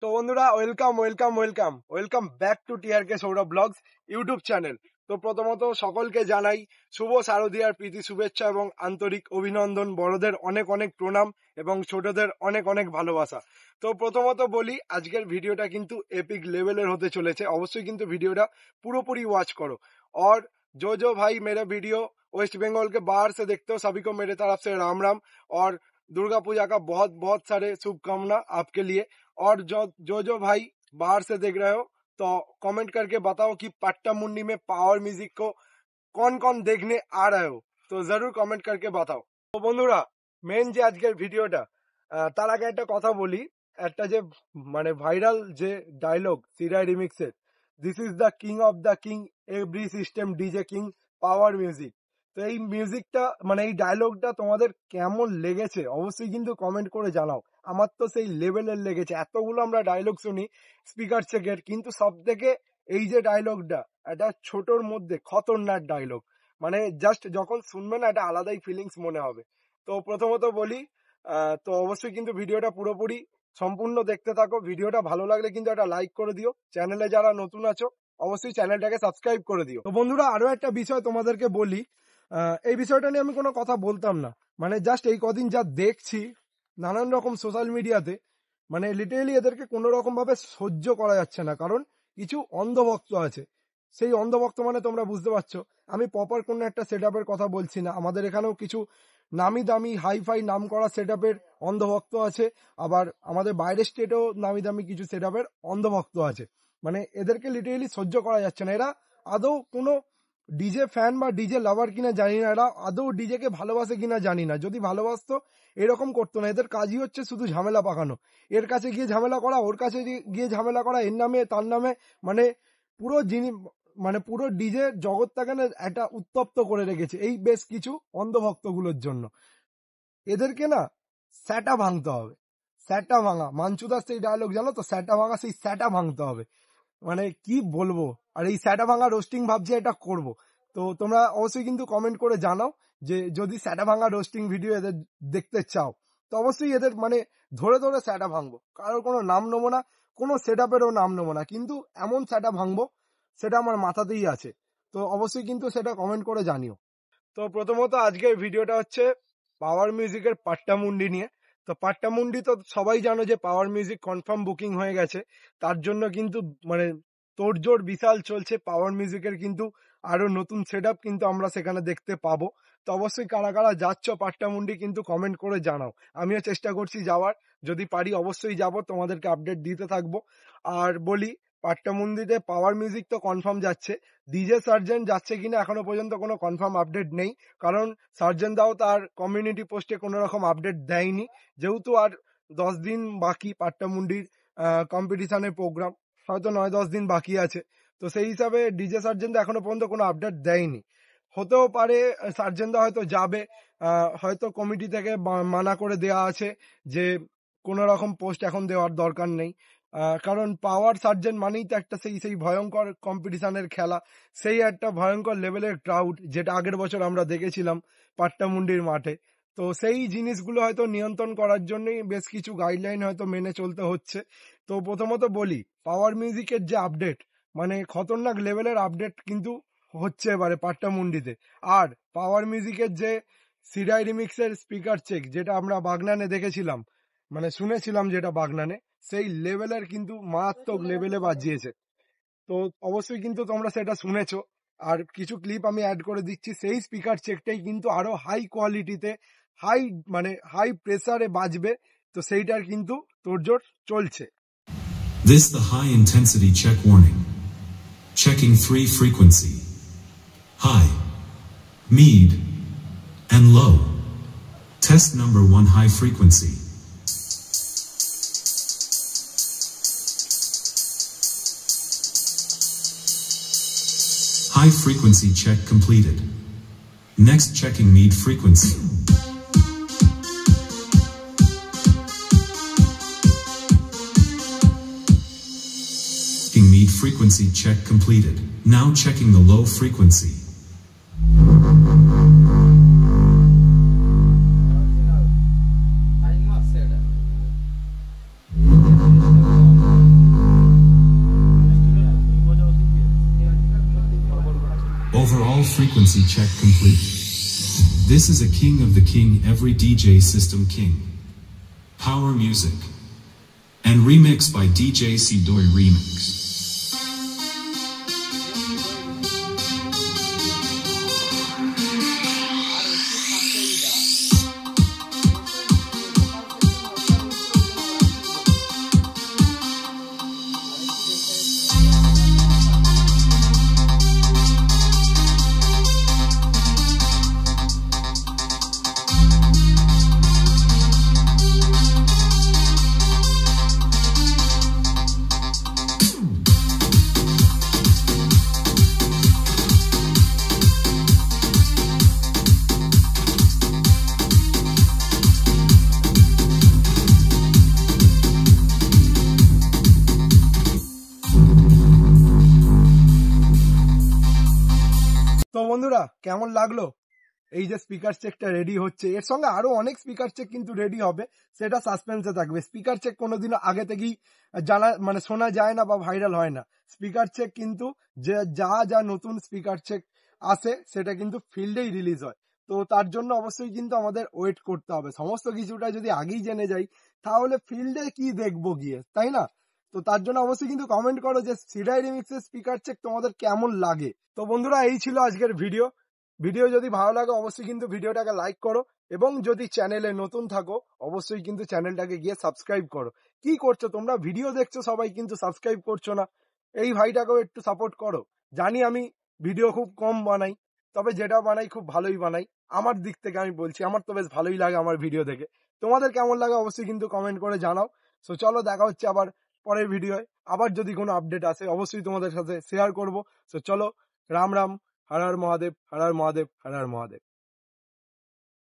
তো বন্ধুরা welcome back to TRK Sourav blogs YouTube channel. তো প্রথমত সকলকে জানাই শুভ শারদীয়ার প্রীতি শুভেচ্ছা এবং আন্তরিক অভিনন্দন। বড়দের অনেক অনেক প্রণাম এবং ছোটদের অনেক অনেক ভালোবাসা। তো প্রথমত বলি, আজকের ভিডিওটা কিন্তু এপিক লেভেলের হতে চলেছে। অবশ্যই কিন্তু ভিডিওটা পুরোপুরি ওয়াচ করো। और जो भाई मेरे वीडियो वेस्ट बंगाल के बाहर से देखते हो सभी को मेरे तरफ से राम राम और दुर्गा पूजा का बहुत बहुत सारे शुभकामना आपके लिए। और जो भाई बाहर से देख रहे हो तो कमेंट करके बताओ कि पट्टा मुंडी में पावर म्यूजिक को कौन कौन देखने आ रहे हो, तो जरूर कमेंट करके बताओ। তো বন্ধুরা, মেন যে আজকের ভিডিওটা, তার আগে একটা কথা বলি। একটা যে মানে ভাইরাল যে ডায়লগ সিরাই রিমিক্সের, this is the king of the king every system DJ king power music. তো এই মিউজিকটা মানে এই ডায়লগটা তোমাদের কেমন লেগেছে অবশ্যই কিন্তু কমেন্ট করে জানাও। আমার তো সেই লেভেলের লেগেছে। এতগুলো আমরা ডায়লগ শুনি স্পিকার চেকের, কিন্তু সব থেকে এই যে ডায়লগটা, এটা ছোটর মধ্যে খতরনাক ডায়লগ। মানে জাস্ট যখন শুনবে না, এটা আলাদাই ফিলিংস মনে হবে। তো প্রথমত বলি, তো অবশ্যই কিন্তু ভিডিওটা পুরোপুরি সম্পূর্ণ দেখতে থাকো। ভিডিওটা ভালো লাগলে কিন্তু একটা লাইক করে দিও। চ্যানেলে যারা নতুন আছো অবশ্যই চ্যানেলটাকে সাবস্ক্রাইব করে দিও। তো বন্ধুরা, আরো একটা বিষয় তোমাদেরকে বলি। এই বিষয়টা নিয়ে আমি কোনো কথা বলতাম না, মানে জাস্ট এই কদিন যা দেখছি নানান রকম সোশ্যাল মিডিয়াতে, মানে লিটারেলি এদেরকে কোনো রকম ভাবে সহ্য করা যাচ্ছে না। কারণ কিছু অন্ধভক্ত আছে। সেই অন্ধভক্ত মানে তোমরা বুঝতে পারছো। আমি প্রপার কোনো একটা সেট আপের কথা বলছি না। আমাদের এখানেও কিছু নামি দামি হাইফাই নাম করা সেট আপের অন্ধভক্ত আছে, আবার আমাদের বাইরের স্টেটেও নামি দামি কিছু সেট আপের অন্ধভক্ত আছে। মানে এদেরকে লিটারেলি সহ্য করা যাচ্ছে না। এরা আদৌ কোনো ডিজে ফ্যান বা ডিজে লাভার কিনা জানি না, এরা আদৌ ডিজে কে ভালোবাসে কিনা জানি না। যদি ভালোবাসতো এরকম করতো না। এদের কাজই হচ্ছে শুধু ঝামেলা পাকানো। এর কাছে গিয়ে ঝামেলা করা, ওর কাছে গিয়ে ঝামেলা করা, এর নামে তার নামে, মানে পুরো মানে পুরো ডিজে জগৎটাকে না একটা উত্তপ্ত করে রেখেছে এই বেশ কিছু অন্ধভক্তগুলোর জন্য। এদেরকে না স্যাটা ভাঙতে হবে। স্যাটা ভাঙা, মাঞ্চুদার সেই ডায়লগ জানো তো, স্যাটা ভাঙা, সেই স্যাটা ভাঙতে হবে। মানে কি বলবো। আর এই স্যাটা ভাঙা রোস্টিং ভাবছি এটা করব। তো তোমরা অবশ্যই কিন্তু কমেন্ট করে জানাও যে যদি স্যাটা ভাঙা রোস্টিং ভিডিও এদের দেখতে চাও, তো অবশ্যই এদের মানে ধরে ধরে স্যাটা ভাঙবো। কারোর কোনো নাম নেবো না, কোনো সেট আপেরও নাম নেবো না, কিন্তু এমন স্যাটা ভাঙবো সেটা আমার মাথাতেই আছে। তো অবশ্যই কিন্তু সেটা কমেন্ট করে জানিও। তো প্রথমত আজকের ভিডিওটা হচ্ছে পাওয়ার মিউজিকের পাট্টামুন্ডি নিয়ে। তো পাট্টামুন্ডি তো সবাই জানো যে পাওয়ার মিউজিক কনফার্ম বুকিং হয়ে গেছে। তার জন্য কিন্তু মানে তোড়জোড় বিশাল চলছে। পাওয়ার মিউজিকের কিন্তু আরো নতুন সেট আপ কিন্তু আমরা সেখানে দেখতে পাবো। তো অবশ্যই কারা কারা যাচ্ছ পাট্টামুন্ডি কিন্তু কমেন্ট করে জানাও। আমিও চেষ্টা করছি যাওয়ার, যদি পারি অবশ্যই যাব, তোমাদেরকে আপডেট দিতে থাকবো। আর বলি, পাট্টামুন্ডিতে পাওয়ার মিউজিক তো কনফার্ম যাচ্ছে, ডিজে সার্জেন্ট যাচ্ছে কিনা এখনো পর্যন্ত কোনো কনফার্ম আপডেট নেই। কারণ সার্জেন্ট দাও তার কমিউনিটি পোস্টে কোনো রকম আপডেট দেয়নি। যেহেতু আর 10 দিন বাকি পাট্টামুন্ডির কম্পিটিশনের প্রোগ্রাম, হয়তো 9-10 দিন বাকি আছে। তো সেই হিসাবে ডিজে সার্জেন্ট এখনো পর্যন্ত কোনো আপডেট দেয়নি। হতেও পারে সার্জেন্ট দা হয়তো যাবে, হয়তো কমিটি থেকে মানা করে দেওয়া আছে যে কোনো রকম পোস্ট এখন দেওয়ার দরকার নেই। কারণ পাওয়ার সার্জেন্ট মানেই তো একটা সেই ভয়ঙ্কর কম্পিটিশনের খেলা, সেই একটা ভয়ঙ্কর লেভেলের ক্রাউড, যেটা আগের বছর আমরা দেখেছিলাম পাট্টামুন্ডির মাঠে। তো সেই জিনিসগুলো হয়তো নিয়ন্ত্রণ করার জন্যই বেশ কিছু গাইডলাইন হয়তো মেনে চলতে হচ্ছে। তো প্রথমত বলি, পাওয়ার মিউজিকের যে আপডেট, মানে খতরনাক লেভেলের আপডেট কিন্তু হচ্ছে এবারে পাট্টামুন্ডিতে। আর পাওয়ার মিউজিকের যে সিরাই রিমিক্সের স্পিকার চেক, যেটা আমরা বাগনানে দেখেছিলাম, মানে শুনেছিলাম যেটা বাগনানে, সেই লেভেলের কিন্তু মারাত্মক লেভেলে বাজিয়েছে। তো অবশ্যই কিন্তু তোমরা সেটা শুনেছো। আর কিছু ক্লিপ আমি অ্যাড করে দিচ্ছি। সেই স্পিকার চেকটাই কিন্তু আরো হাই কোয়ালিটিতে, হাই প্রেসারে বাজবে। তো সেইটার কিন্তু তোড়জোড় চলছে। This the high intensity check warning. Checking 3 frequency. High, mid, and low. Test number 1 high frequency. High frequency check completed. Next checking mid frequency. Checking mid frequency check completed. Now checking the low frequency. frequency check complete. This is a king of the king, every DJ system king. Power music. And remix by DJ Sidoy Remix. তো বন্ধুরা কেমন লাগলো এই যে speaker চেকটা ready হচ্ছে, এর সঙ্গে আরো অনেক স্পিকার চেক কিন্তু রেডি হবে, সেটা সাসপেন্সে থাকবে। স্পিকার চেক কোনোদিনও আগে থেকেই জানা মানে শোনা যায় না বা ভাইরাল হয় না। স্পিকার চেক কিন্তু যে যা নতুন স্পিকার চেক আসে সেটা কিন্তু ফিল্ডেই রিলিজ হয়। তো তার জন্য অবশ্যই কিন্তু আমাদের ওয়েট করতে হবে। সমস্ত কিছুটা যদি আগেই জেনে যাই তাহলে ফিল্ডে কি দেখবো গিয়ে, তাই না? তো তার জন্য অবশ্যই কিন্তু কমেন্ট করো যে সিডাই রিমিক্সের স্পিকার চেক তোমাদের কেমন লাগে। তো বন্ধুরা এই ছিল আজকের ভিডিও যদি ভালো লাগে অবশ্যই কিন্তু ভিডিওটাকে লাইক করো, এবং যদি চ্যানেলে নতুন থাকো অবশ্যই কিন্তু চ্যানেলটাকে গিয়ে সাবস্ক্রাইব করো। কি করছো তোমরা, ভিডিও দেখছো সবাই কিন্তু সাবস্ক্রাইব করছো না। এই ভাইটাকেও একটু সাপোর্ট করো। জানি আমি ভিডিও খুব কম বানাই, তবে যেটা বানাই খুব ভালোই বানাই। আমার দিক থেকে আমি বলছি, আমার তো বেশ ভালোই লাগে আমার ভিডিও দেখে। তোমাদের কেমন লাগে অবশ্যই কিন্তু কমেন্ট করে জানাও। সো চলো দেখা হচ্ছে আবার পরের ভিডিওয়। আবার যদি কোনো আপডেট আসে অবশ্যই তোমাদের সাথে শেয়ার করব। সো চলো, রাম রাম, হর হর মহাদেব, হর হর মহাদেব, হর হর মহাদেব।